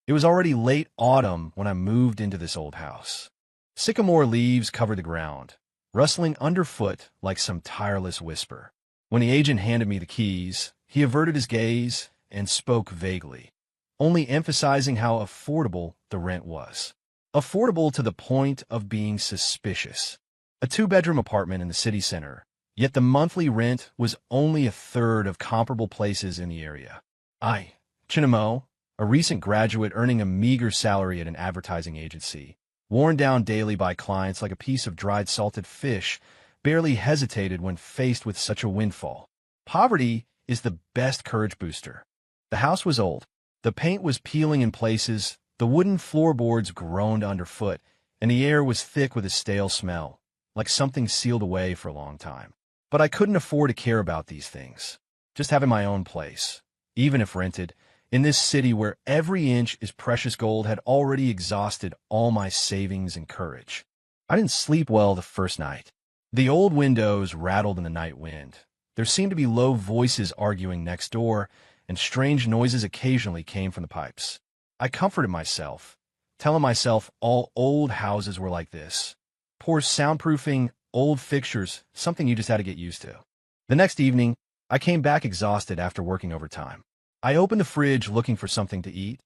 It was already late autumn when I moved into this old house. Sycamore leaves covered the ground, rustling underfoot like some tireless whisper. When the agent handed me the keys, he averted his gaze and spoke vaguely, only emphasizing how affordable the rent was. Affordable to the point of being suspicious. A two-bedroom apartment in the city center, yet the monthly rent was only a third of comparable places in the area. Chinamo, a recent graduate earning a meager salary at an advertising agency, worn down daily by clients like a piece of dried salted fish, barely hesitated when faced with such a windfall. Poverty is the best courage booster. The house was old. The paint was peeling in places, the wooden floorboards groaned underfoot, and the air was thick with a stale smell, like something sealed away for a long time. But I couldn't afford to care about these things. Just having my own place, even if rented, in this city where every inch is precious gold, had already exhausted all my savings and courage. I didn't sleep well the first night. The old windows rattled in the night wind. There seemed to be low voices arguing next door, and strange noises occasionally came from the pipes. I comforted myself, telling myself all old houses were like this. Poor soundproofing, old fixtures, something you just had to get used to. The next evening, I came back exhausted after working overtime. I opened the fridge looking for something to eat,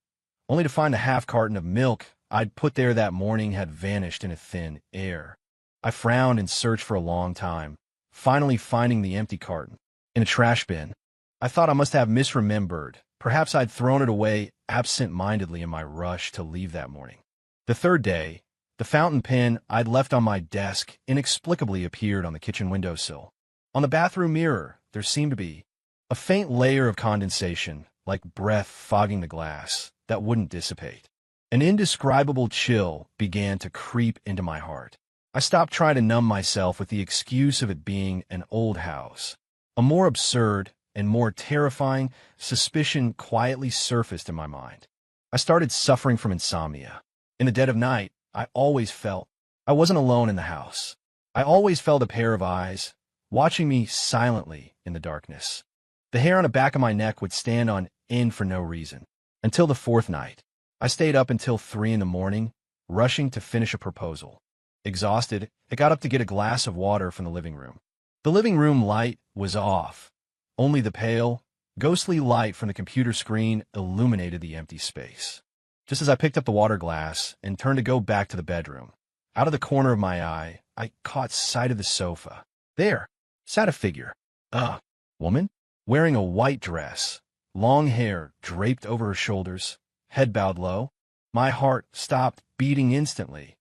only to find a half carton of milk I'd put there that morning had vanished in a thin air. I frowned and searched for a long time, finally finding the empty carton in a trash bin. I thought I must have misremembered. Perhaps I'd thrown it away absent-mindedly in my rush to leave that morning. The third day, the fountain pen I'd left on my desk inexplicably appeared on the kitchen windowsill. On the bathroom mirror, there seemed to be a faint layer of condensation, like breath fogging the glass, that wouldn't dissipate. An indescribable chill began to creep into my heart. I stopped trying to numb myself with the excuse of it being an old house. A more absurd and more terrifying suspicion quietly surfaced in my mind. I started suffering from insomnia. In the dead of night, I always felt I wasn't alone in the house. I always felt a pair of eyes watching me silently in the darkness. The hair on the back of my neck would stand on end for no reason. Until the fourth night, I stayed up until 3 in the morning, rushing to finish a proposal. Exhausted, I got up to get a glass of water from the living room. The living room light was off. Only the pale, ghostly light from the computer screen illuminated the empty space. Just as I picked up the water glass and turned to go back to the bedroom, out of the corner of my eye, I caught sight of the sofa. There sat a figure. A woman? Wearing a white dress, long hair draped over her shoulders, head bowed low. My heart stopped beating instantly.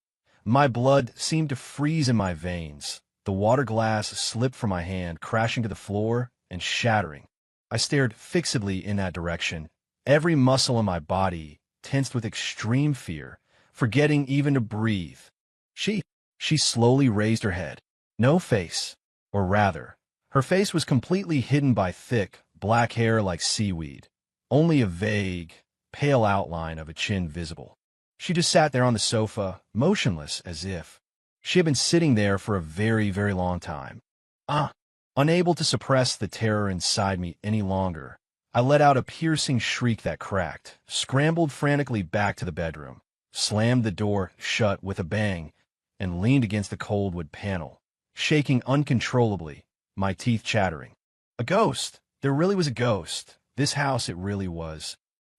My blood seemed to freeze in my veins. The water glass slipped from my hand, crashing to the floor and shattering. I stared fixedly in that direction, every muscle in my body tensed with extreme fear, forgetting even to breathe. She slowly raised her head. No face, or rather, her face was completely hidden by thick, black hair like seaweed, only a vague, pale outline of a chin visible. She just sat there on the sofa, motionless as if she had been sitting there for a very, very long time. Unable to suppress the terror inside me any longer, I let out a piercing shriek that cracked, scrambled frantically back to the bedroom, slammed the door shut with a bang, and leaned against the cold wood panel, shaking uncontrollably, my teeth chattering. A ghost! There really was a ghost. This house, it really was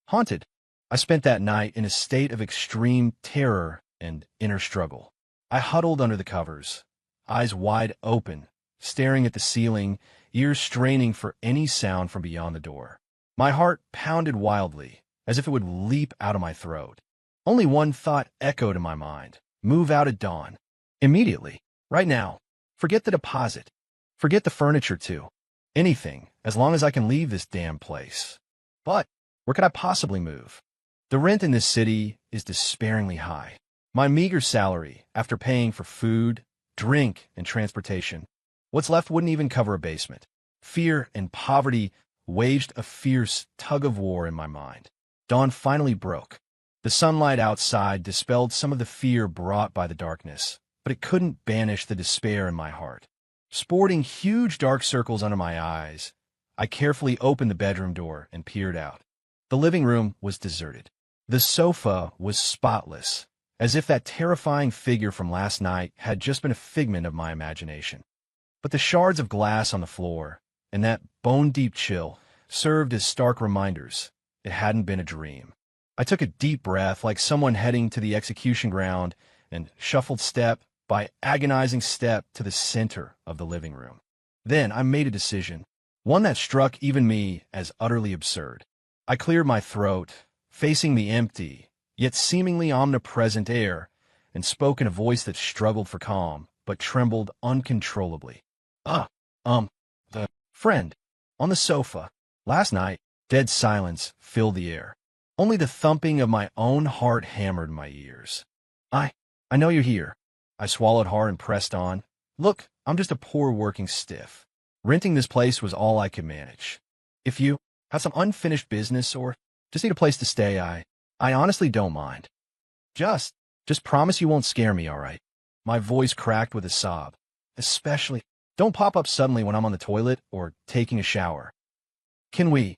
haunted. I spent that night in a state of extreme terror and inner struggle. I huddled under the covers, eyes wide open, staring at the ceiling, ears straining for any sound from beyond the door. My heart pounded wildly, as if it would leap out of my throat. Only one thought echoed in my mind. Move out at dawn. Immediately. Right now. Forget the deposit. Forget the furniture, too. Anything, as long as I can leave this damn place. But where could I possibly move? The rent in this city is despairingly high. My meager salary, after paying for food, drink, and transportation, what's left wouldn't even cover a basement. Fear and poverty waged a fierce tug-of-war in my mind. Dawn finally broke. The sunlight outside dispelled some of the fear brought by the darkness, but it couldn't banish the despair in my heart. Sporting huge dark circles under my eyes, I carefully opened the bedroom door and peered out. The living room was deserted. The sofa was spotless, as if that terrifying figure from last night had just been a figment of my imagination. But the shards of glass on the floor, and that bone-deep chill, served as stark reminders it hadn't been a dream. I took a deep breath like someone heading to the execution ground and shuffled step by agonizing step to the center of the living room. Then I made a decision, one that struck even me as utterly absurd. I cleared my throat, facing the empty, yet seemingly omnipresent air, and spoke in a voice that struggled for calm, but trembled uncontrollably. The friend, on the sofa. Last night, dead silence filled the air. Only the thumping of my own heart hammered my ears. I know you're here. I swallowed hard and pressed on. Look, I'm just a poor working stiff. Renting this place was all I could manage. If you have some unfinished business or just need a place to stay, I honestly don't mind. Just promise you won't scare me, all right? My voice cracked with a sob. Especially, don't pop up suddenly when I'm on the toilet or taking a shower. Can we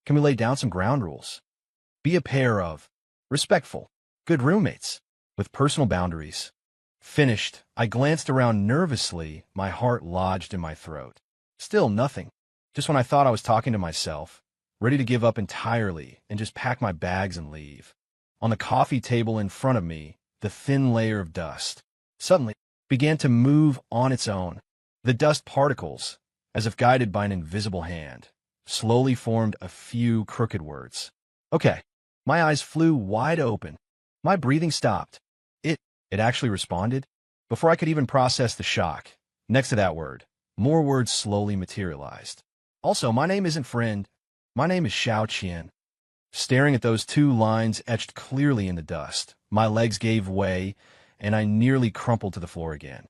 lay down some ground rules? Be a pair of respectful, good roommates with personal boundaries. Finished, I glanced around nervously, my heart lodged in my throat. Still nothing. Just when I thought I was talking to myself, ready to give up entirely and just pack my bags and leave. On the coffee table in front of me, the thin layer of dust suddenly began to move on its own. The dust particles, as if guided by an invisible hand, slowly formed a few crooked words. Okay. My eyes flew wide open. My breathing stopped. It actually responded. Before I could even process the shock, next to that word, more words slowly materialized. Also, my name isn't friend. My name is Xiao Qian. Staring at those two lines etched clearly in the dust, my legs gave way, and I nearly crumpled to the floor again.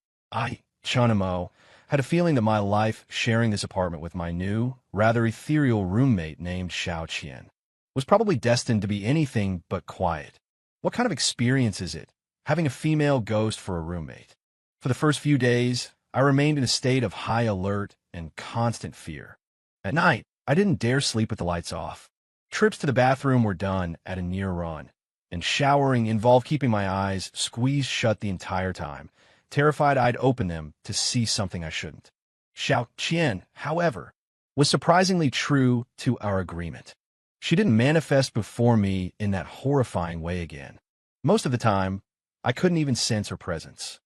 Chunamo, had a feeling that my life sharing this apartment with my new, rather ethereal roommate named Xiao Qian was probably destined to be anything but quiet. What kind of experience is it, having a female ghost for a roommate? For the first few days, I remained in a state of high alert and constant fear. At night, I didn't dare sleep with the lights off. Trips to the bathroom were done at a near run, and showering involved keeping my eyes squeezed shut the entire time, terrified I'd open them to see something I shouldn't. Xiao Qian, however, was surprisingly true to our agreement. She didn't manifest before me in that horrifying way again. Most of the time, I couldn't even sense her presence.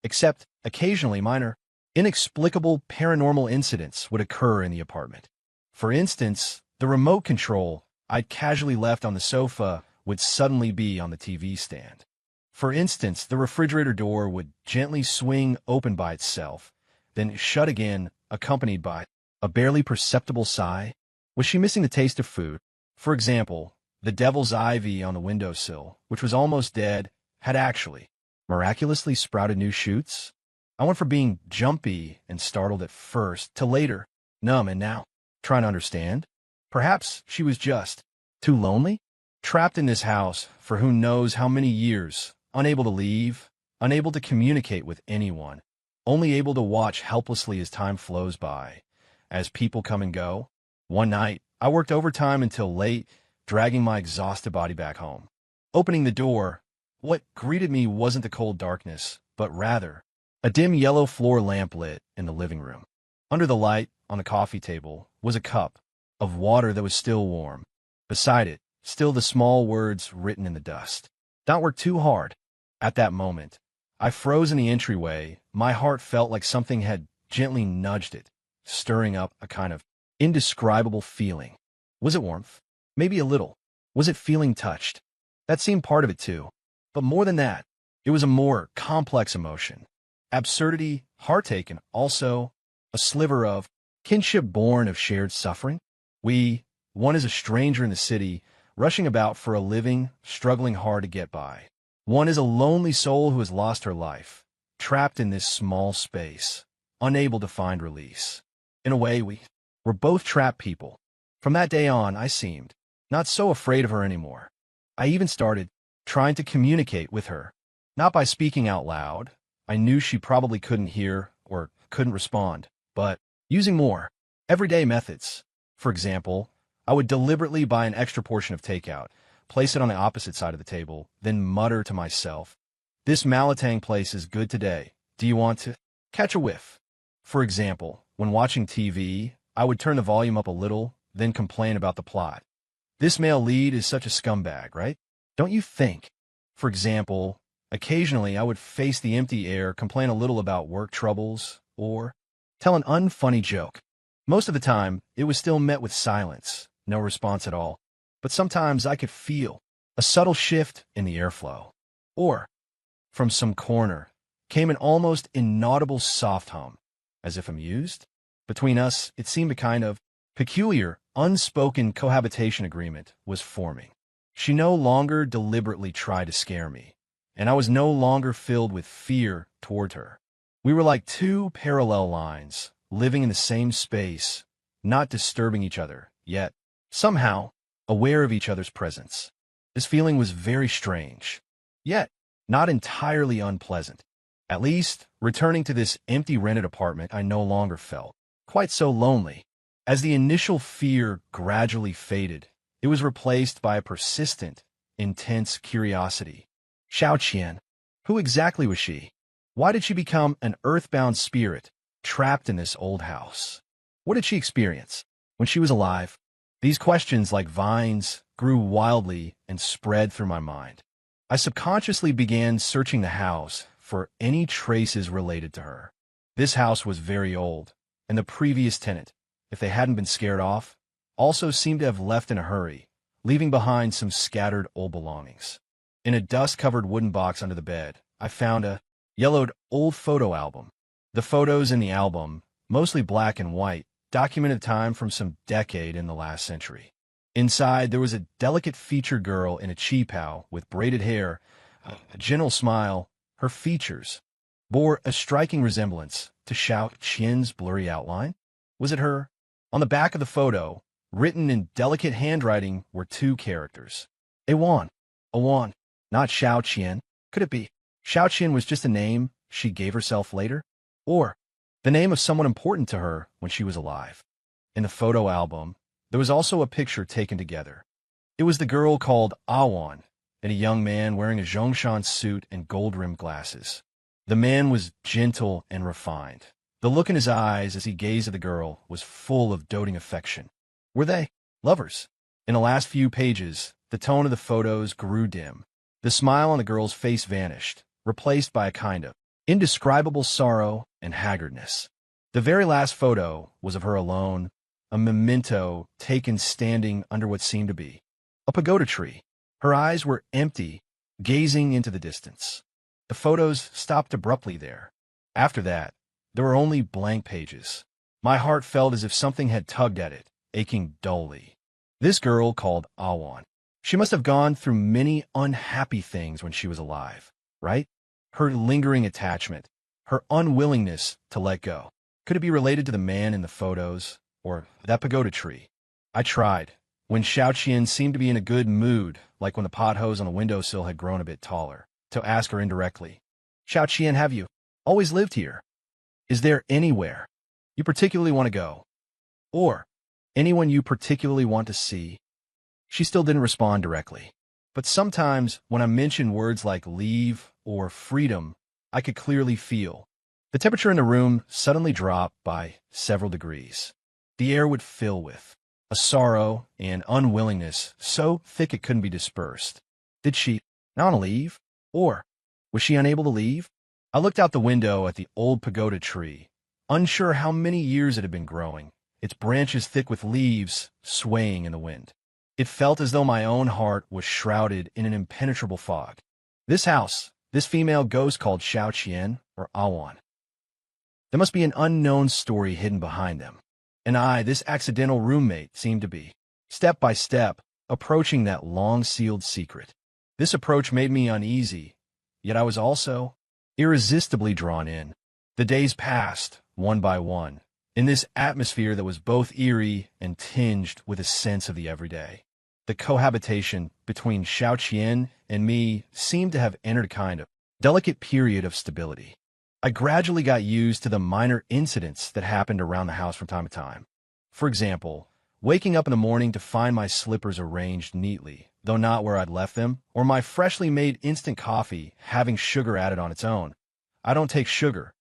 Except occasionally minor, inexplicable paranormal incidents would occur in the apartment. For instance, the remote control I'd casually left on the sofa would suddenly be on the TV stand. For instance, the refrigerator door would gently swing open by itself, then shut again, accompanied by a barely perceptible sigh. Was she missing the taste of food? For example, the devil's ivy on the windowsill, which was almost dead, had actually, miraculously sprouted new shoots. I went from being jumpy and startled at first to later, numb and now, trying to understand. Perhaps she was just too lonely, trapped in this house for who knows how many years, unable to leave, unable to communicate with anyone, only able to watch helplessly as time flows by, as people come and go. One night, I worked overtime until late, dragging my exhausted body back home. Opening the door, what greeted me wasn't the cold darkness, but rather a dim yellow floor lamp lit in the living room. Under the light, on the coffee table, was a cup of water that was still warm. Beside it, still the small words written in the dust. Don't work too hard. At that moment, I froze in the entryway. My heart felt like something had gently nudged it, stirring up a kind of indescribable feeling. Was it warmth? Maybe a little. Was it feeling touched? That seemed part of it too. But more than that, it was a more complex emotion. Absurdity, heartache, and also a sliver of kinship born of shared suffering. One is a stranger in the city, rushing about for a living, struggling hard to get by. One is a lonely soul who has lost her life, trapped in this small space, unable to find release. In a way, we were both trapped people. From that day on, I seemed not so afraid of her anymore. I even started trying to communicate with her, not by speaking out loud. I knew she probably couldn't hear or couldn't respond, but using more everyday methods. For example, I would deliberately buy an extra portion of takeout, place it on the opposite side of the table, then mutter to myself, "This Malatang place is good today. Do you want to?" Catch a whiff. For example, when watching TV, I would turn the volume up a little, then complain about the plot. This male lead is such a scumbag, right? Don't you think? For example, occasionally I would face the empty air, complain a little about work troubles, or tell an unfunny joke. Most of the time, it was still met with silence, no response at all. But sometimes I could feel a subtle shift in the airflow. Or, from some corner, came an almost inaudible soft hum, as if amused. Between us, it seemed a kind of peculiar, unspoken cohabitation agreement was forming. She no longer deliberately tried to scare me, and I was no longer filled with fear toward her. We were like two parallel lines, living in the same space, not disturbing each other, yet, somehow, aware of each other's presence. This feeling was very strange, yet not entirely unpleasant. At least, returning to this empty rented apartment, I no longer felt quite so lonely. As the initial fear gradually faded, it was replaced by a persistent, intense curiosity. Xiao Qian. Who exactly was she? Why did she become an earthbound spirit trapped in this old house? What did she experience when she was alive? These questions, like vines, grew wildly and spread through my mind. I subconsciously began searching the house for any traces related to her. This house was very old, and the previous tenant, if they hadn't been scared off, also seemed to have left in a hurry, leaving behind some scattered old belongings. In a dust-covered wooden box under the bed, I found a yellowed old photo album. The photos in the album, mostly black and white, documented time from some decade in the last century. Inside, there was a delicate-featured girl in a cheapao with braided hair, a gentle smile. Her features bore a striking resemblance to Xiao Qian's blurry outline. Was it her? On the back of the photo, written in delicate handwriting, were two characters. Awan. Awan. Not Xiao Qian. Could it be Xiao Qian was just a name she gave herself later? Or the name of someone important to her when she was alive? In the photo album, there was also a picture taken together. It was the girl called Awan and a young man wearing a Zhongshan suit and gold-rimmed glasses. The man was gentle and refined. The look in his eyes as he gazed at the girl was full of doting affection. Were they lovers? In the last few pages, the tone of the photos grew dim. The smile on the girl's face vanished, replaced by a kind of indescribable sorrow and haggardness. The very last photo was of her alone, a memento taken standing under what seemed to be a pagoda tree. Her eyes were empty, gazing into the distance. The photos stopped abruptly there. After that, there were only blank pages. My heart felt as if something had tugged at it, aching dully. This girl called Awan. She must have gone through many unhappy things when she was alive, right? Her lingering attachment, her unwillingness to let go. Could it be related to the man in the photos, or that pagoda tree? I tried. When Xiao Qian seemed to be in a good mood, like when the pot hose on the windowsill had grown a bit taller, to ask her indirectly, "Xiao Qian, have you always lived here? Is there anywhere you particularly want to go? Or anyone you particularly want to see?" She still didn't respond directly. But sometimes, when I mentioned words like leave or freedom, I could clearly feel the temperature in the room suddenly drop by several degrees. The air would fill with a sorrow and unwillingness so thick it couldn't be dispersed. Did she not want to leave? Or was she unable to leave? I looked out the window at the old pagoda tree, unsure how many years it had been growing, its branches thick with leaves swaying in the wind. It felt as though my own heart was shrouded in an impenetrable fog. This house, this female ghost called Xiao Qian or Awan. There must be an unknown story hidden behind them. And I, this accidental roommate, seemed to be, step by step, approaching that long-sealed secret. This approach made me uneasy, yet I was also irresistibly drawn in. The days passed, one by one, in this atmosphere that was both eerie and tinged with a sense of the everyday. The cohabitation between Xiao Qian and me seemed to have entered a kind of delicate period of stability. I gradually got used to the minor incidents that happened around the house from time to time. For example, Waking up in the morning to find my slippers arranged neatly, though not where I'd left them, or my freshly made instant coffee having sugar added on its own. I don't take sugar.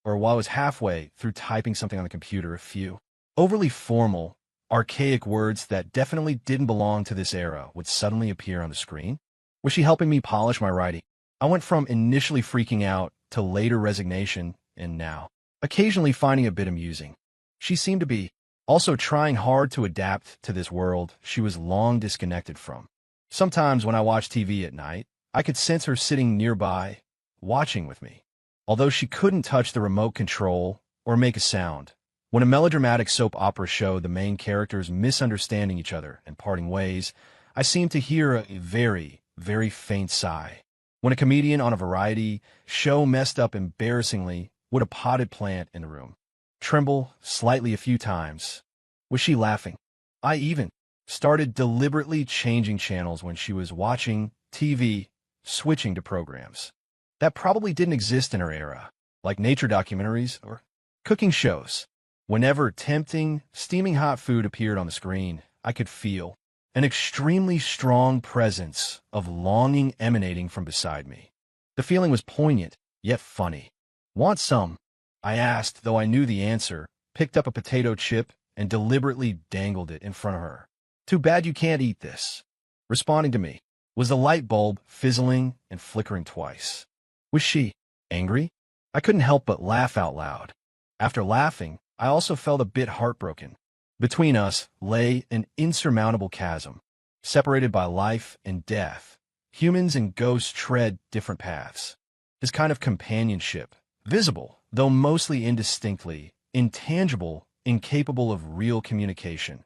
Or while I was halfway through typing something on the computer, a few overly formal, archaic words that definitely didn't belong to this era would suddenly appear on the screen. Was she helping me polish my writing? I went from initially freaking out to later resignation, and now occasionally finding a bit amusing. She seemed to be also trying hard to adapt to this world she was long disconnected from. Sometimes when I watched TV at night, I could sense her sitting nearby, watching with me. Although she couldn't touch the remote control or make a sound. When a melodramatic soap opera showed the main characters misunderstanding each other and parting ways, I seemed to hear a very, very faint sigh. When a comedian on a variety show messed up embarrassingly, would a potted plant in the room tremble slightly a few times? Was she laughing? I even started deliberately changing channels when she was watching TV, switching to programs that probably didn't exist in her era, like nature documentaries or cooking shows. Whenever tempting, steaming hot food appeared on the screen, I could feel an extremely strong presence of longing emanating from beside me. The feeling was poignant, yet funny. Want some? I asked, though I knew the answer, picked up a potato chip and deliberately dangled it in front of her. Too bad you can't eat this. Responding to me was the light bulb fizzling and flickering twice. Was she angry? I couldn't help but laugh out loud. After laughing, I also felt a bit heartbroken. Between us lay an insurmountable chasm, separated by life and death. Humans and ghosts tread different paths. This kind of companionship, visible, though mostly indistinctly, intangible, incapable of real communication.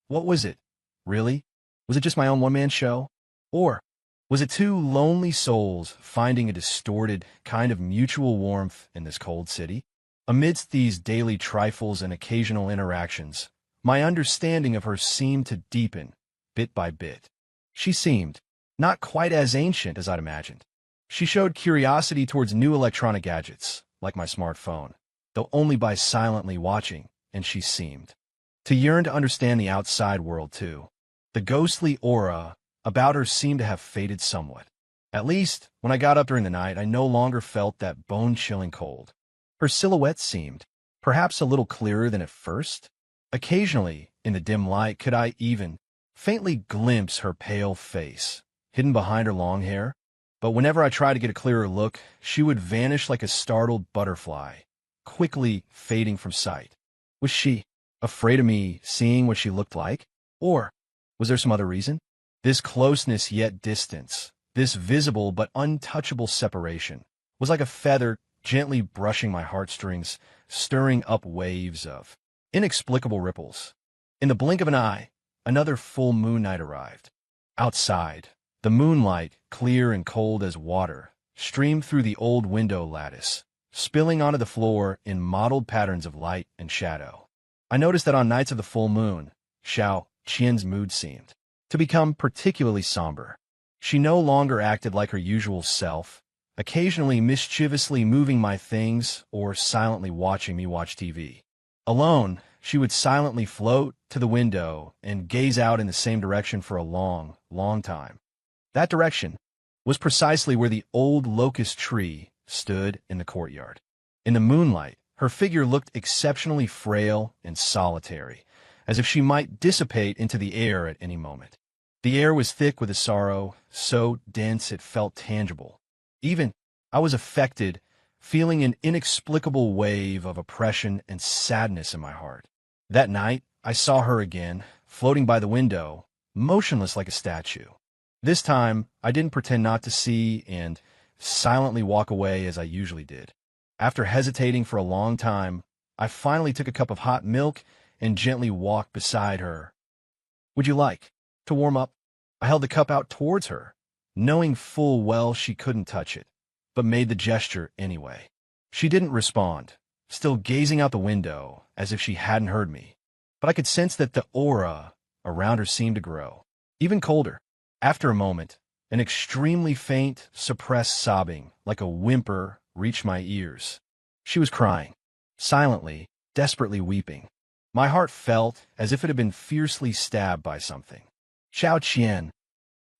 What was it, really? Was it just my own one-man show? Or was it two lonely souls finding a distorted kind of mutual warmth in this cold city? Amidst these daily trifles and occasional interactions, my understanding of her seemed to deepen, bit by bit. She seemed not quite as ancient as I'd imagined. She showed curiosity towards new electronic gadgets, like my smartphone, though only by silently watching, and she seemed to yearn to understand the outside world too. The ghostly aura about her seemed to have faded somewhat. At least, when I got up during the night, I no longer felt that bone-chilling cold. Her silhouette seemed perhaps a little clearer than at first. Occasionally, in the dim light, could I even faintly glimpse her pale face, hidden behind her long hair. But whenever I tried to get a clearer look, she would vanish like a startled butterfly, quickly fading from sight. Was she afraid of me seeing what she looked like? Or was there some other reason? This closeness yet distance, this visible but untouchable separation, was like a feather gently brushing my heartstrings, stirring up waves of inexplicable ripples. In the blink of an eye, another full moon night arrived. Outside, the moonlight, clear and cold as water, streamed through the old window lattice, spilling onto the floor in mottled patterns of light and shadow. I noticed that on nights of the full moon, Xiao Qian's mood seemed to become particularly somber. She no longer acted like her usual self, occasionally mischievously moving my things or silently watching me watch TV. Alone, she would silently float to the window and gaze out in the same direction for a long, long time. That direction was precisely where the old locust tree stood in the courtyard. In the moonlight, her figure looked exceptionally frail and solitary, as if she might dissipate into the air at any moment. The air was thick with a sorrow, so dense it felt tangible. Even I was affected, feeling an inexplicable wave of oppression and sadness in my heart. That night, I saw her again, floating by the window, motionless like a statue. This time, I didn't pretend not to see and silently walk away as I usually did. After hesitating for a long time, I finally took a cup of hot milk and gently walked beside her. "Would you like to warm up?" I held the cup out towards her, knowing full well she couldn't touch it, but made the gesture anyway. She didn't respond, still gazing out the window as if she hadn't heard me, but I could sense that the aura around her seemed to grow, even colder. After a moment, an extremely faint, suppressed sobbing, like a whimper, reached my ears. She was crying, silently, desperately weeping. My heart felt as if it had been fiercely stabbed by something. Xiao Qian.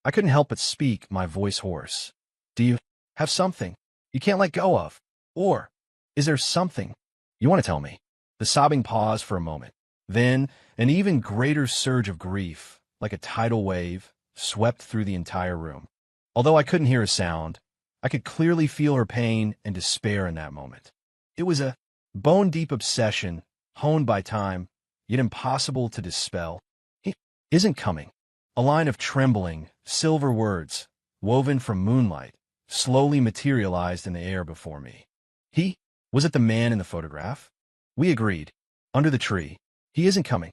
I couldn't help but speak, my voice hoarse. Do you have something you can't let go of? Or is there something you want to tell me? The sobbing paused for a moment. Then, an even greater surge of grief, like a tidal wave, swept through the entire room. Although I couldn't hear a sound, I could clearly feel her pain and despair in that moment. It was a bone-deep obsession, honed by time, yet impossible to dispel. He isn't coming. A line of trembling, silver words, woven from moonlight, slowly materialized in the air before me. He? Was it the man in the photograph? We agreed. Under the tree. He isn't coming.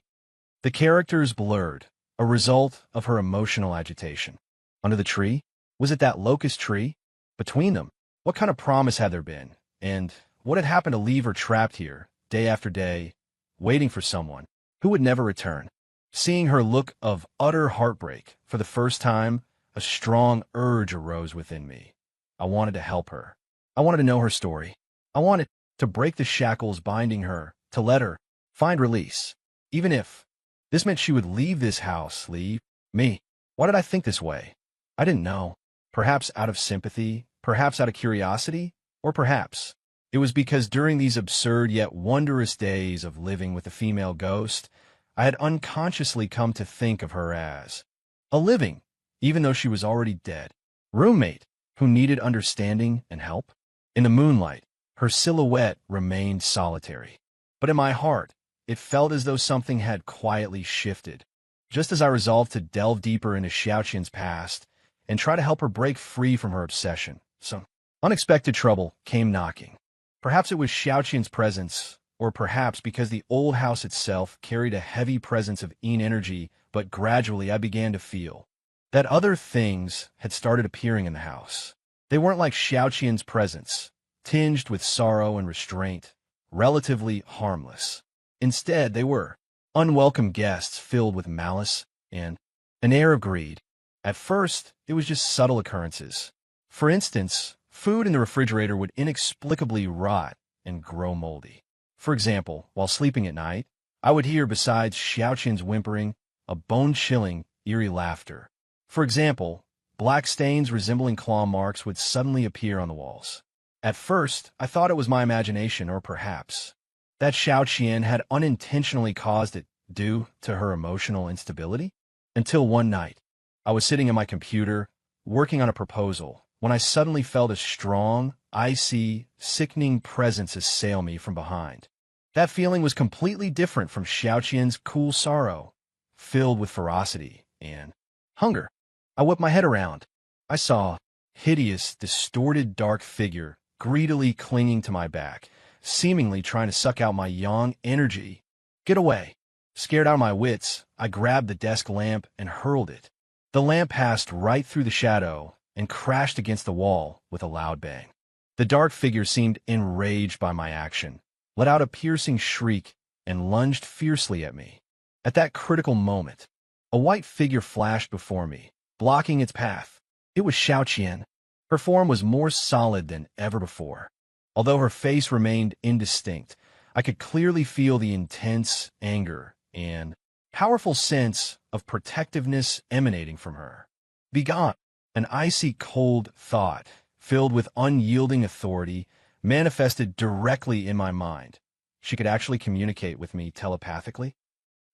The characters blurred, a result of her emotional agitation. Under the tree? Was it that locust tree? Between them, what kind of promise had there been? And what had happened to leave her trapped here, day after day, waiting for someone who would never return? Seeing her look of utter heartbreak for the first time, a strong urge arose within me. I wanted to help her. I wanted to know her story. I wanted to break the shackles binding her, to let her find release. Even if this meant she would leave this house, leave me. Why did I think this way? I didn't know. Perhaps out of sympathy, perhaps out of curiosity, or perhaps it was because during these absurd yet wondrous days of living with a female ghost, I had unconsciously come to think of her as a living, even though she was already dead, roommate who needed understanding and help. In the moonlight, her silhouette remained solitary. But in my heart, it felt as though something had quietly shifted. Just as I resolved to delve deeper into Xiaoqian's past and try to help her break free from her obsession, some unexpected trouble came knocking. Perhaps it was Xiaoqian's presence, or perhaps because the old house itself carried a heavy presence of Yin energy, but gradually I began to feel that other things had started appearing in the house. They weren't like Xiaoqian's presence, tinged with sorrow and restraint, relatively harmless. Instead, they were unwelcome guests filled with malice and an air of greed. At first, it was just subtle occurrences. For instance, food in the refrigerator would inexplicably rot and grow moldy. For example, while sleeping at night, I would hear, besides Xiaoqian's whimpering, a bone-chilling, eerie laughter. For example, black stains resembling claw marks would suddenly appear on the walls. At first, I thought it was my imagination, or perhaps that Xiaoqian had unintentionally caused it due to her emotional instability. Until one night, I was sitting at my computer, working on a proposal, when I suddenly felt a strong, icy, sickening presence assail me from behind. That feeling was completely different from Xiaoqian's cool sorrow, filled with ferocity and hunger. I whipped my head around. I saw a hideous, distorted, dark figure greedily clinging to my back, seemingly trying to suck out my yang energy. Get away! Scared out of my wits, I grabbed the desk lamp and hurled it. The lamp passed right through the shadow and crashed against the wall with a loud bang. The dark figure seemed enraged by my action, let out a piercing shriek, and lunged fiercely at me. At that critical moment, a white figure flashed before me, blocking its path. It was Xiaoqian. Her form was more solid than ever before. Although her face remained indistinct, I could clearly feel the intense anger and powerful sense of protectiveness emanating from her. Begone! An icy cold thought, filled with unyielding authority, manifested directly in my mind. She could actually communicate with me telepathically.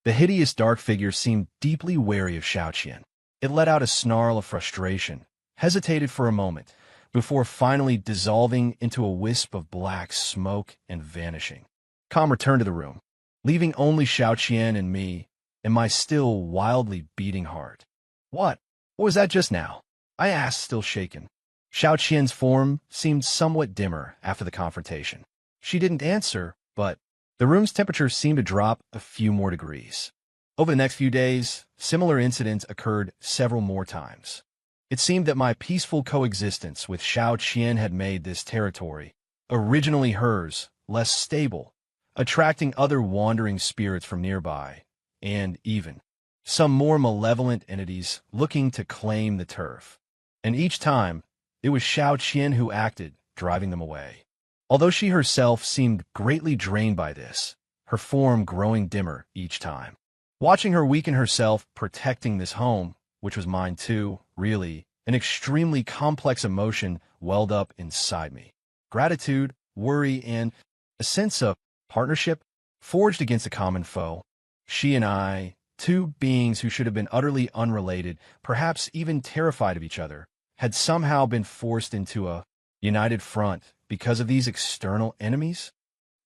The hideous dark figure seemed deeply wary of Xiaoqian. It let out a snarl of frustration, hesitated for a moment, before finally dissolving into a wisp of black smoke and vanishing. Calm returned to the room, leaving only Xiaoqian and me, and my still wildly beating heart. What? What was that just now? I asked, still shaken. Xiaoqian's form seemed somewhat dimmer after the confrontation. She didn't answer, but the room's temperature seemed to drop a few more degrees. Over the next few days, similar incidents occurred several more times. It seemed that my peaceful coexistence with Xiaoqian had made this territory, originally hers, less stable, attracting other wandering spirits from nearby, and even some more malevolent entities looking to claim the turf. And each time, it was Xiaoqian who acted, driving them away. Although she herself seemed greatly drained by this, her form growing dimmer each time. Watching her weaken herself protecting this home, which was mine too, really, an extremely complex emotion welled up inside me. Gratitude, worry, and a sense of partnership forged against a common foe. She and I, two beings who should have been utterly unrelated, perhaps even terrified of each other, had somehow been forced into a united front because of these external enemies?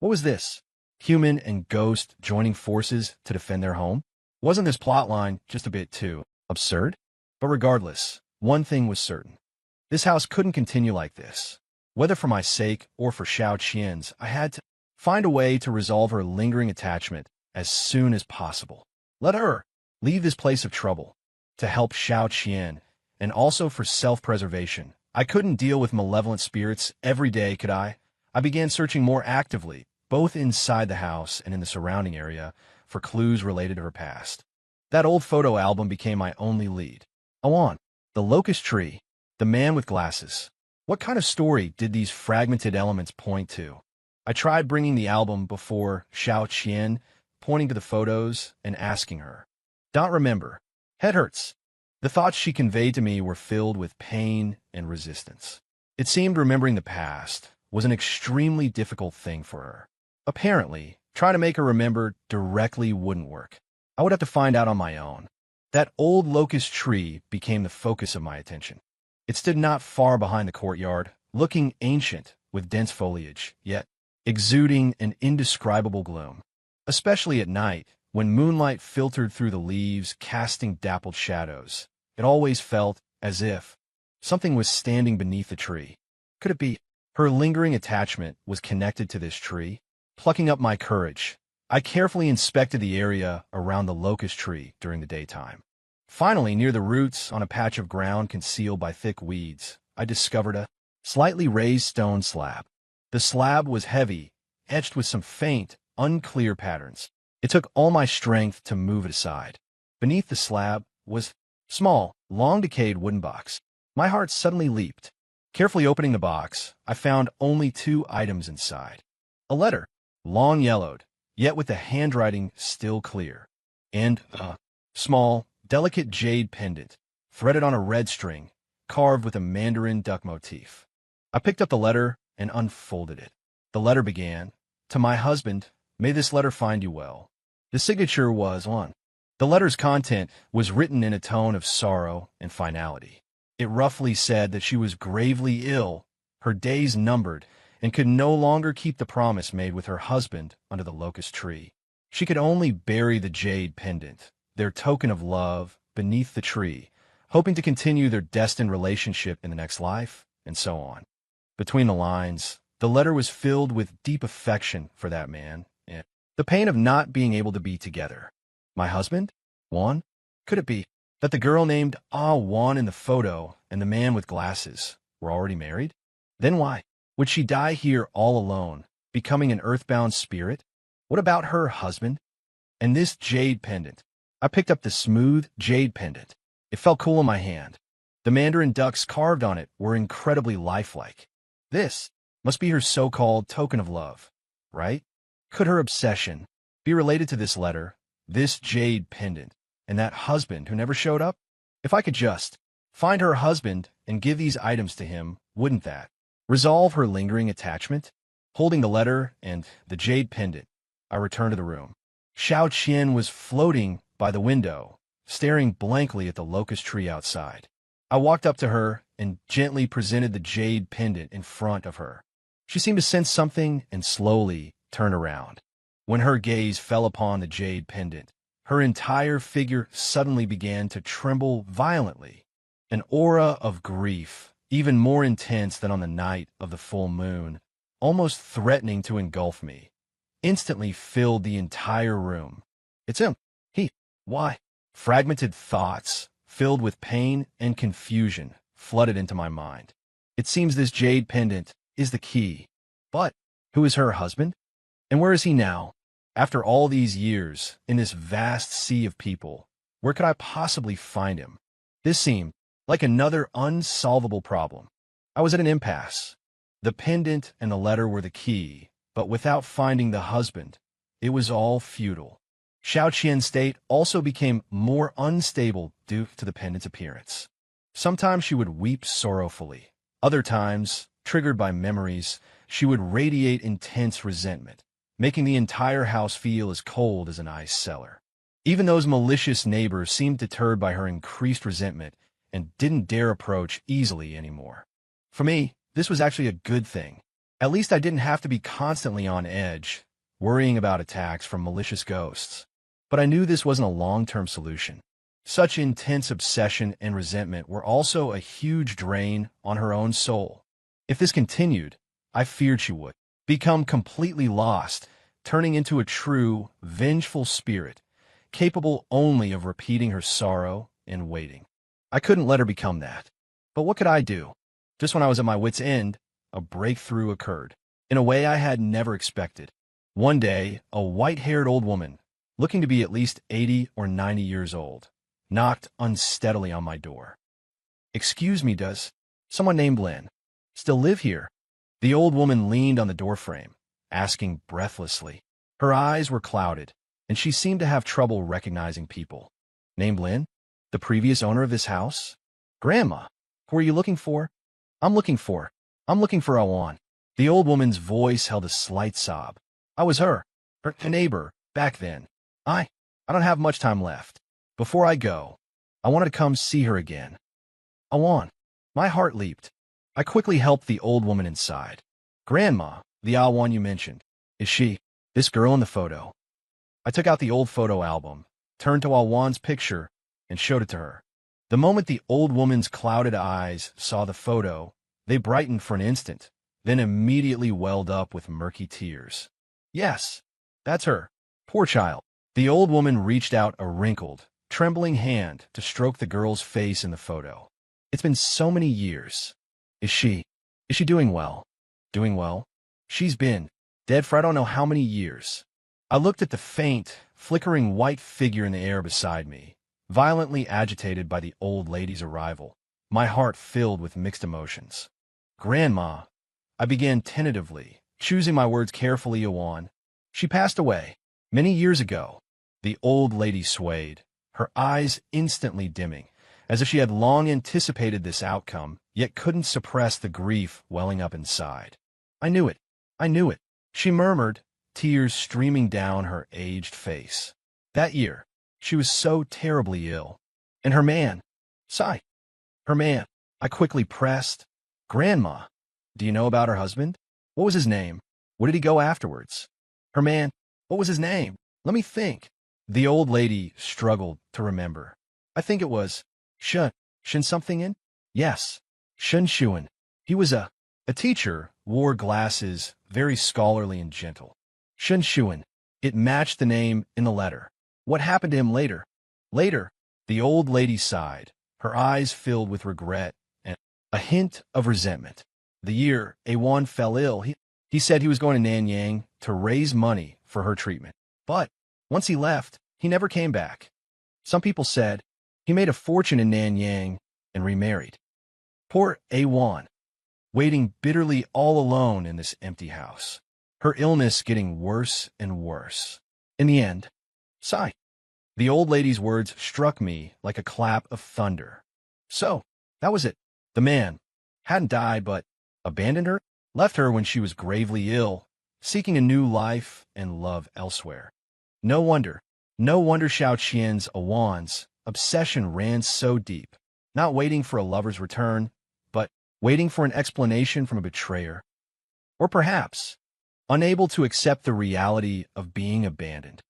What was this? Human and ghost joining forces to defend their home? Wasn't this plotline just a bit too absurd? But regardless, one thing was certain. This house couldn't continue like this. Whether for my sake or for Xiao Qian's, I had to find a way to resolve her lingering attachment as soon as possible. Let her leave this place of trouble to help Xiao Qian, and also for self-preservation. I couldn't deal with malevolent spirits every day, could I? I began searching more actively, both inside the house and in the surrounding area, for clues related to her past. That old photo album became my only lead. Oh, on. The locust tree. The man with glasses. What kind of story did these fragmented elements point to? I tried bringing the album before Xiao Qian, pointing to the photos and asking her. Don't remember. Head hurts. The thoughts she conveyed to me were filled with pain and resistance. It seemed remembering the past was an extremely difficult thing for her. Apparently, trying to make her remember directly wouldn't work. I would have to find out on my own. That old locust tree became the focus of my attention. It stood not far behind the courtyard, looking ancient with dense foliage, yet exuding an indescribable gloom. Especially at night, when moonlight filtered through the leaves, casting dappled shadows, it always felt as if something was standing beneath the tree. Could it be her lingering attachment was connected to this tree? Plucking up my courage, I carefully inspected the area around the locust tree during the daytime. Finally, near the roots, on a patch of ground concealed by thick weeds, I discovered a slightly raised stone slab. The slab was heavy, etched with some faint, unclear patterns. It took all my strength to move it aside. Beneath the slab was a small, long-decayed wooden box. My heart suddenly leaped. Carefully opening the box, I found only two items inside. A letter, long yellowed, yet with the handwriting still clear, and a small, delicate jade pendant, threaded on a red string, carved with a mandarin duck motif. I picked up the letter and unfolded it. The letter began, "To my husband, may this letter find you well." The signature was on. The letter's content was written in a tone of sorrow and finality. It roughly said that she was gravely ill, her days numbered, and could no longer keep the promise made with her husband under the locust tree. She could only bury the jade pendant, their token of love, beneath the tree, hoping to continue their destined relationship in the next life, and so on. Between the lines, the letter was filled with deep affection for that man, and the pain of not being able to be together. My husband? Juan? Could it be that the girl named Juan in the photo and the man with glasses were already married? Then why would she die here all alone, becoming an earthbound spirit? What about her husband? And this jade pendant? I picked up the smooth jade pendant. It felt cool in my hand. The mandarin ducks carved on it were incredibly lifelike. This must be her so-called token of love, right? Could her obsession be related to this letter, this jade pendant, and that husband who never showed up? If I could just find her husband and give these items to him, wouldn't that resolve her lingering attachment? Holding the letter and the jade pendant, I returned to the room. Xiao Qian was floating by the window, staring blankly at the locust tree outside. I walked up to her and gently presented the jade pendant in front of her. She seemed to sense something and slowly turned around. When her gaze fell upon the jade pendant, her entire figure suddenly began to tremble violently. An aura of grief, even more intense than on the night of the full moon, almost threatening to engulf me, instantly filled the entire room. It's him. He. Why? Fragmented thoughts, filled with pain and confusion, flooded into my mind. It seems this jade pendant is the key. But who is her husband? And where is he now? After all these years, in this vast sea of people, where could I possibly find him? This seemed like another unsolvable problem. I was at an impasse. The pendant and the letter were the key, but without finding the husband, It was all futile. Xiao Qian's state also became more unstable due to the pendant's appearance. Sometimes she would weep sorrowfully. Other times, triggered by memories, she would radiate intense resentment, making the entire house feel as cold as an ice cellar. Even those malicious neighbors seemed deterred by her increased resentment and didn't dare approach easily anymore. For me, this was actually a good thing. At least I didn't have to be constantly on edge, worrying about attacks from malicious ghosts. But I knew this wasn't a long-term solution. Such intense obsession and resentment were also a huge drain on her own soul. If this continued, I feared she would become completely lost, turning into a true, vengeful spirit, capable only of repeating her sorrow and waiting. I couldn't let her become that. But what could I do? Just when I was at my wit's end, a breakthrough occurred, in a way I had never expected. One day, a white-haired old woman, looking to be at least 80 or 90 years old, knocked unsteadily on my door. "Excuse me, does someone named Lynn still live here?" The old woman leaned on the doorframe, asking breathlessly. Her eyes were clouded, and she seemed to have trouble recognizing people. "Named Lynn? The previous owner of this house? Grandma, who are you looking for?" I'm looking for Awan." The old woman's voice held a slight sob. "I was her neighbor, back then. I don't have much time left. Before I go, I wanted to come see her again." "Awan." My heart leaped. I quickly helped the old woman inside. "Grandma, the Awan you mentioned. Is she this girl in the photo?" I took out the old photo album, turned to Awan's picture, and showed it to her. The moment the old woman's clouded eyes saw the photo, they brightened for an instant, then immediately welled up with murky tears. "Yes, that's her. Poor child." The old woman reached out a wrinkled, trembling hand to stroke the girl's face in the photo. "It's been so many years. Is she doing well?" "Doing well? She's been dead for I don't know how many years." I looked at the faint, flickering white figure in the air beside me, violently agitated by the old lady's arrival, my heart filled with mixed emotions. "Grandma," I began tentatively, choosing my words carefully. "Awan, she passed away many years ago." The old lady swayed, her eyes instantly dimming, as if she had long anticipated this outcome, yet couldn't suppress the grief welling up inside. I knew it, she murmured, tears streaming down her aged face. "That year, she was so terribly ill. And her man," her man, I quickly pressed. "Grandma, do you know about her husband? What was his name? Where did he go afterwards?" "Her man, what was his name? Let me think." The old lady struggled to remember. "I think it was Shun something in?" "Yes, Shun Shuan. He was a teacher, wore glasses, very scholarly and gentle." "Shun Shuan." It matched the name in the letter. "What happened to him later?" "Later," the old lady sighed, her eyes filled with regret and a hint of resentment. "The year Awan fell ill, he said he was going to Nanyang to raise money for her treatment. But once he left, he never came back. Some people said he made a fortune in Nanyang and remarried. Poor Awan, waiting bitterly all alone in this empty house, her illness getting worse and worse. In the end, sigh." The old lady's words struck me like a clap of thunder. So, that was it. The man hadn't died, but abandoned her, left her when she was gravely ill, seeking a new life and love elsewhere. No wonder Xiao Qian's Awan's obsession ran so deep, not waiting for a lover's return, but waiting for an explanation from a betrayer. Or perhaps, unable to accept the reality of being abandoned.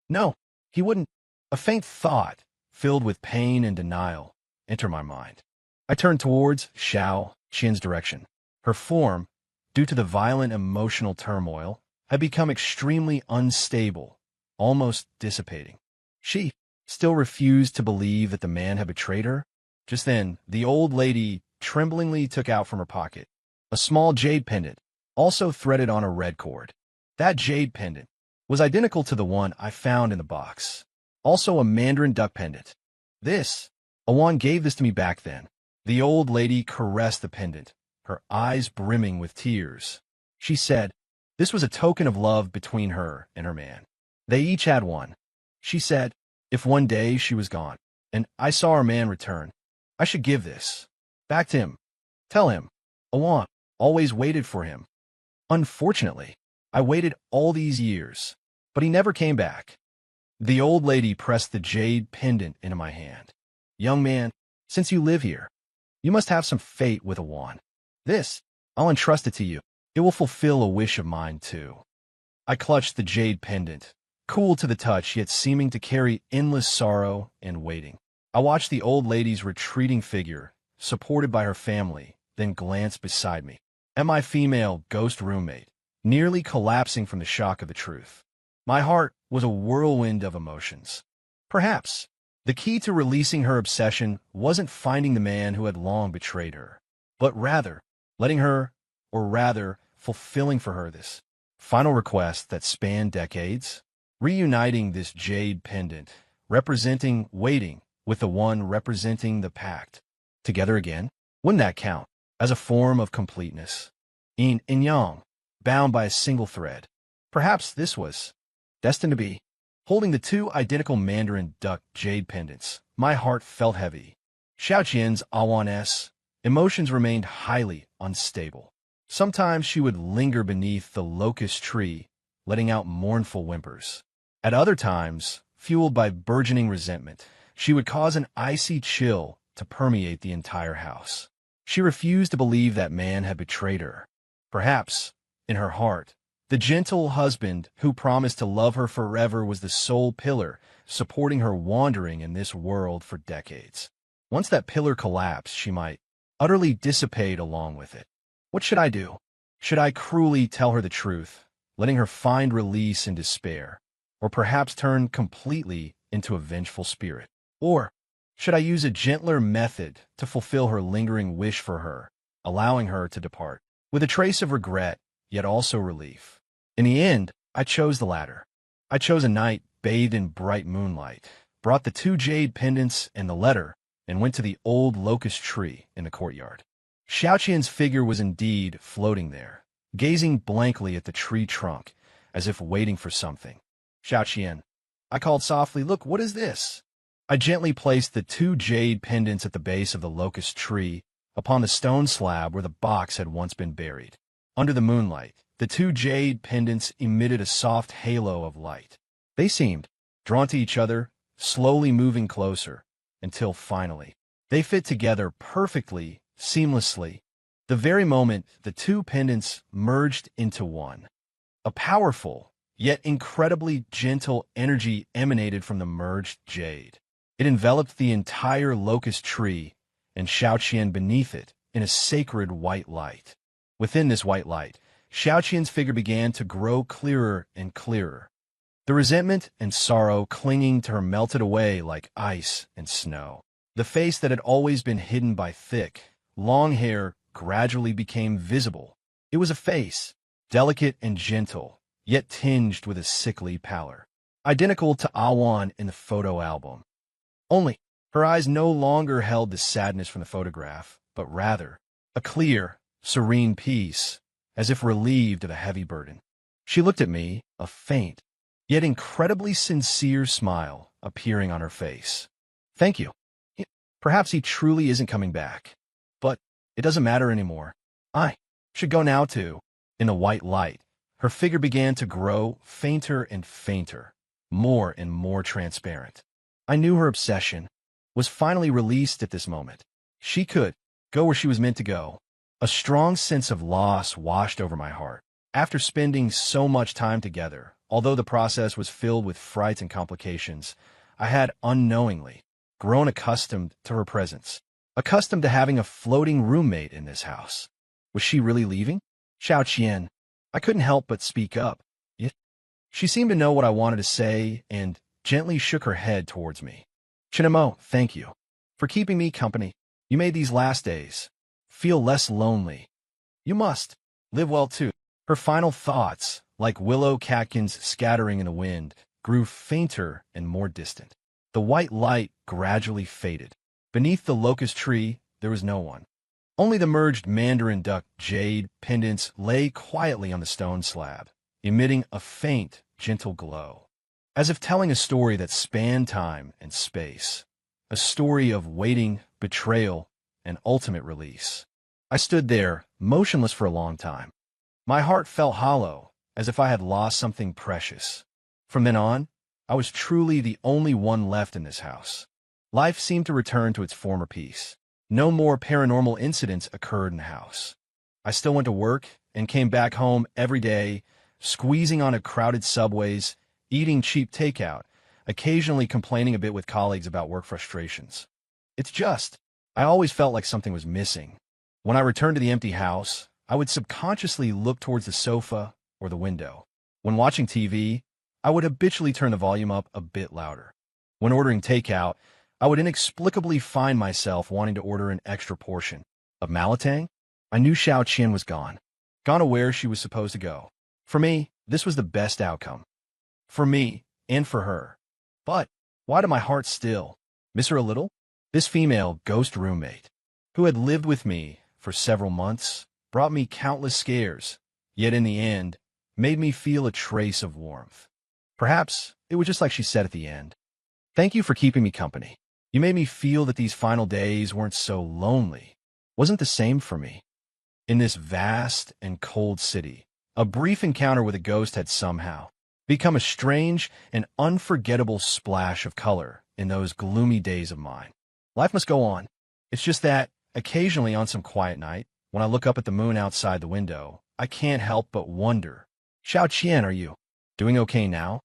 No, he wouldn't. A faint thought, filled with pain and denial, entered my mind. I turned towards Xiao Qian's direction. Her form, due to the violent emotional turmoil, had become extremely unstable, almost dissipating. She still refused to believe that the man had betrayed her. Just then, the old lady tremblingly took out from her pocket a small jade pendant, also threaded on a red cord. That jade pendant was identical to the one I found in the box. Also a mandarin duck pendant. Awan gave this to me back then. The old lady caressed the pendant, her eyes brimming with tears. She said this was a token of love between her and her man. They each had one. She said, if one day she was gone, and I saw our man return, I should give this back to him. Tell him, Awan always waited for him. Unfortunately, I waited all these years, but he never came back. The old lady pressed the jade pendant into my hand. Young man, since you live here, you must have some fate with Awan. This, I'll entrust it to you. It will fulfill a wish of mine, too. I clutched the jade pendant, cool to the touch, yet seeming to carry endless sorrow and waiting. I watched the old lady's retreating figure, supported by her family, then glanced beside me at my female ghost roommate, nearly collapsing from the shock of the truth. My heart was a whirlwind of emotions. Perhaps the key to releasing her obsession wasn't finding the man who had long betrayed her, but rather letting her, or rather fulfilling for her this final request that spanned decades, reuniting this jade pendant, representing waiting, with the one representing the pact. Together again? Wouldn't that count as a form of completeness? Yin and yang, bound by a single thread. Perhaps this was destined to be. Holding the two identical mandarin duck jade pendants, my heart felt heavy. Xiaoqian's Awan's emotions remained highly unstable. Sometimes she would linger beneath the locust tree, letting out mournful whimpers. At other times, fueled by burgeoning resentment, she would cause an icy chill to permeate the entire house. She refused to believe that man had betrayed her. Perhaps, in her heart, the gentle husband who promised to love her forever was the sole pillar supporting her wandering in this world for decades. Once that pillar collapsed, she might utterly dissipate along with it. What should I do? Should I cruelly tell her the truth, letting her find release in despair, or perhaps turn completely into a vengeful spirit? Or should I use a gentler method to fulfill her lingering wish for her, allowing her to depart with a trace of regret, yet also relief? In the end, I chose the latter. I chose a night bathed in bright moonlight, brought the two jade pendants and the letter, and went to the old locust tree in the courtyard. Xiaoqian's figure was indeed floating there, gazing blankly at the tree trunk, as if waiting for something. Xiaoqian, I called softly, look, what is this? I gently placed the two jade pendants at the base of the locust tree, upon the stone slab where the box had once been buried. Under the moonlight, the two jade pendants emitted a soft halo of light. They seemed drawn to each other, slowly moving closer, until finally, they fit together perfectly, seamlessly. The very moment the two pendants merged into one. A powerful, yet incredibly gentle energy emanated from the merged jade. It enveloped the entire locust tree, and Xiaoqian beneath it in a sacred white light. Within this white light, Xiaoqian's figure began to grow clearer and clearer. The resentment and sorrow clinging to her melted away like ice and snow. The face that had always been hidden by thick, long hair gradually became visible. It was a face, delicate and gentle, yet tinged with a sickly pallor, identical to Awan in the photo album. Only, her eyes no longer held the sadness from the photograph, but rather a clear, serene peace, as if relieved of a heavy burden. She looked at me, a faint, yet incredibly sincere smile appearing on her face. Thank you. Perhaps he truly isn't coming back. But it doesn't matter anymore. I should go now too. In the white light, her figure began to grow fainter and fainter, more and more transparent. I knew her obsession was finally released at this moment. She could go where she was meant to go. A strong sense of loss washed over my heart. After spending so much time together, although the process was filled with fright and complications, I had unknowingly grown accustomed to her presence, accustomed to having a floating roommate in this house. Was she really leaving? Xiaoqian. I couldn't help but speak up. Yet she seemed to know what I wanted to say and gently shook her head towards me. Chinamo, thank you for keeping me company. You made these last days feel less lonely. You must live well too. Her final thoughts, like willow catkins scattering in the wind, grew fainter and more distant. The white light gradually faded. Beneath the locust tree, there was no one. Only the merged mandarin duck jade pendants lay quietly on the stone slab, emitting a faint, gentle glow. as if telling a story that spanned time and space, a story of waiting, betrayal, and ultimate release. I stood there, motionless for a long time. My heart felt hollow, as if I had lost something precious. From then on, I was truly the only one left in this house. Life seemed to return to its former peace. No more paranormal incidents occurred in the house. I still went to work and came back home every day, squeezing onto crowded subways, eating cheap takeout, occasionally complaining a bit with colleagues about work frustrations. I always felt like something was missing. When I returned to the empty house, I would subconsciously look towards the sofa or the window. When watching TV, I would habitually turn the volume up a bit louder. When ordering takeout, I would inexplicably find myself wanting to order an extra portion of malatang. I knew Xiao Qian was gone to where she was supposed to go. For me, this was the best outcome. For me, and for her. But why did my heart still miss her a little? This female ghost roommate, who had lived with me for several months, brought me countless scares, yet in the end, made me feel a trace of warmth. Perhaps it was just like she said at the end. Thank you for keeping me company. You made me feel that these final days weren't so lonely. Wasn't the same for me. In this vast and cold city, a brief encounter with a ghost had somehow become a strange and unforgettable splash of color in those gloomy days of mine. Life must go on. It's just that, occasionally on some quiet night, when I look up at the moon outside the window, I can't help but wonder, Xiao Qian, are you doing okay now?